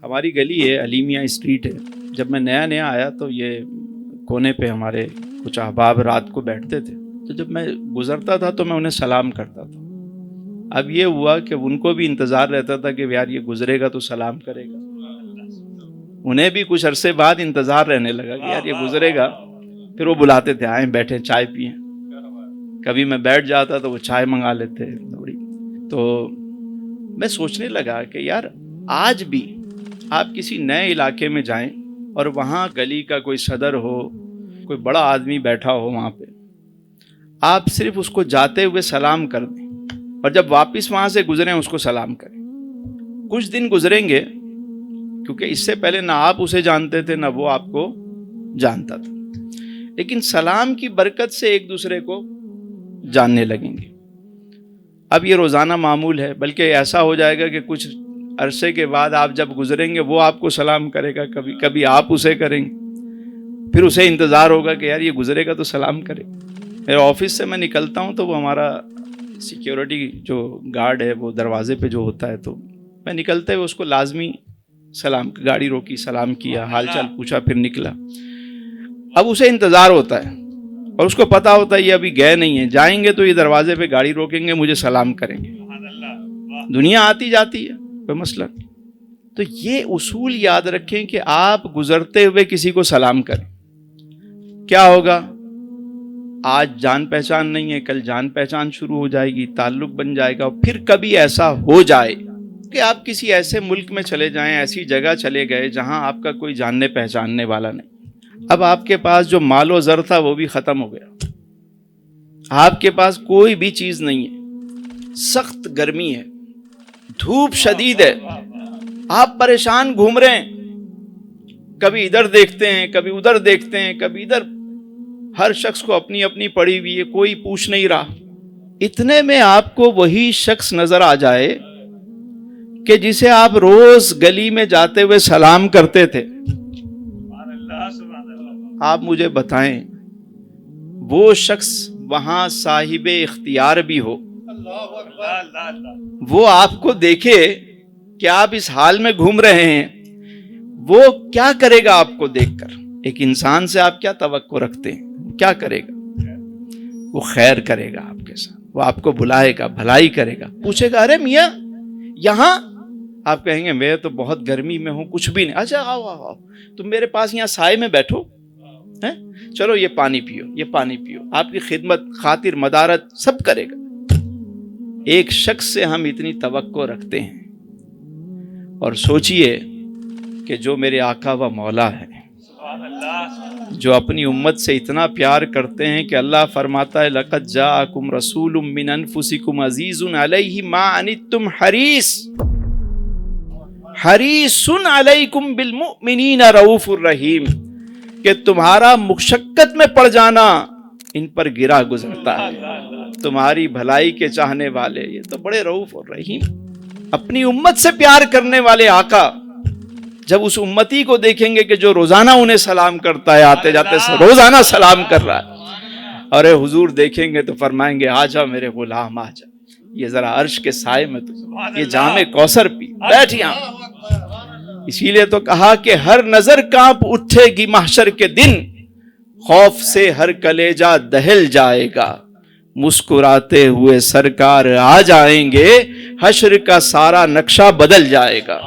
ہماری گلی ہے علیمیہ اسٹریٹ ہے. جب میں نیا نیا آیا تو یہ کونے پہ ہمارے کچھ احباب رات کو بیٹھتے تھے، تو جب میں گزرتا تھا تو میں انہیں سلام کرتا تھا. اب یہ ہوا کہ ان کو بھی انتظار رہتا تھا کہ یار یہ گزرے گا تو سلام کرے گا. انہیں بھی کچھ عرصے بعد انتظار رہنے لگا کہ یار یہ گزرے گا. پھر وہ بلاتے تھے آئیں بیٹھیں چائے پئیں. کبھی میں بیٹھ جاتا تو وہ چائے منگا لیتے تھوڑی. تو میں سوچنے لگا کہ یار آج بھی آپ کسی نئے علاقے میں جائیں اور وہاں گلی کا کوئی صدر ہو، کوئی بڑا آدمی بیٹھا ہو وہاں پہ، آپ صرف اس کو جاتے ہوئے سلام کر دیں اور جب واپس وہاں سے گزریں اس کو سلام کریں. کچھ دن گزریں گے کیونکہ اس سے پہلے نہ آپ اسے جانتے تھے نہ وہ آپ کو جانتا تھا، لیکن سلام کی برکت سے ایک دوسرے کو جاننے لگیں گے. اب یہ روزانہ معمول ہے، بلکہ ایسا ہو جائے گا کہ کچھ عرصے کے بعد آپ جب گزریں گے وہ آپ کو سلام کرے گا، کبھی کبھی آپ اسے کریں گے. پھر اسے انتظار ہوگا کہ یار یہ گزرے گا تو سلام کرے. میرے آفس سے میں نکلتا ہوں تو وہ ہمارا سیکیورٹی جو گارڈ ہے وہ دروازے پہ جو ہوتا ہے، تو میں نکلتے ہوئے اس کو لازمی سلام، گاڑی روکی سلام کیا، حال چال پوچھا، پھر نکلا. اب اسے انتظار ہوتا ہے اور اس کو پتا ہوتا ہے یہ ابھی گئے نہیں ہیں، جائیں گے تو یہ دروازے پہ گاڑی روکیں گے، مجھے سلام کریں گے. دنیا آتی جاتی ہے، کوئی مسئلہ نہیں. تو یہ اصول یاد رکھیں کہ آپ گزرتے ہوئے کسی کو سلام کریں. کیا ہوگا؟ آج جان پہچان نہیں ہے، کل جان پہچان شروع ہو جائے گی، تعلق بن جائے گا. اور پھر کبھی ایسا ہو جائے کہ آپ کسی ایسے ملک میں چلے جائیں، ایسی جگہ چلے گئے جہاں آپ کا کوئی جاننے پہچاننے والا نہیں. اب آپ کے پاس جو مال و زر تھا وہ بھی ختم ہو گیا، آپ کے پاس کوئی بھی چیز نہیں ہے، سخت گرمی ہے، دھوپ شدید ہے، آپ پریشان گھوم رہے ہیں، کبھی ادھر دیکھتے ہیں کبھی ادھر دیکھتے ہیں کبھی ادھر، ہر شخص کو اپنی اپنی پڑی ہوئی ہے، کوئی پوچھ نہیں رہا. اتنے میں آپ کو وہی شخص نظر آ جائے کہ جسے آپ روز گلی میں جاتے ہوئے سلام کرتے تھے. آپ مجھے بتائیں وہ شخص وہاں صاحب اختیار بھی ہو، وہ آپ کو دیکھے کہ آپ اس حال میں گھوم رہے ہیں، وہ کیا کرے گا آپ کو دیکھ کر؟ ایک انسان سے آپ کیا توقع رکھتے ہیں؟ کیا کرے گا؟ وہ خیر کرے گا آپ کے ساتھ، وہ آپ کو بلائے گا، بھلائی کرے گا، پوچھے گا ارے میاں یہاں؟ آپ کہیں گے میں تو بہت گرمی میں ہوں، کچھ بھی نہیں. اچھا آؤ آؤ آؤ، تم میرے پاس یہاں سائے میں بیٹھو، چلو یہ پانی پیو، یہ پانی پیو. آپ کی خدمت، خاطر مدارت سب کرے گا. ایک شخص سے ہم اتنی توقع رکھتے ہیں، اور سوچئے کہ جو میرے آقا و مولا ہے، جو اپنی امت سے اتنا پیار کرتے ہیں کہ اللہ فرماتا ہے لَقَدْ جَاءَكُمْ رَسُولٌ مِّنْ أَنفُسِكُمْ عَزِيزٌ عَلَيْهِ مَا عَنِتُّمْ حَرِيصٌ عَلَيْكُمْ بِالْمُؤْمِنِينَ رَءُوفٌ رَحِيمٌ، کہ تمہارا مشقت میں پڑ جانا ان پر گرا گزرتا ہے. تمہاری بھلائی کے چاہنے والے، یہ تو بڑے رؤوف اور رحیم، اپنی امت سے پیار کرنے والے آقا جب اس امتی کو دیکھیں گے کہ جو روزانہ انہیں سلام کرتا ہے، آتے جاتے روزانہ سلام کر رہا ہے، اور حضور دیکھیں گے تو فرمائیں گے آجا میرے غلام آجا، یہ ذرا عرش کے سائے میں تو یہ جام کوثر پی، بیٹھ یہاں. اسی لیے تو کہا کہ ہر نظر کانپ اٹھے گی محشر کے دن، خوف سے ہر کلیجہ دہل جائے گا، مسکراتے ہوئے سرکار آ جائیں گے، حشر کا سارا نقشہ بدل جائے گا.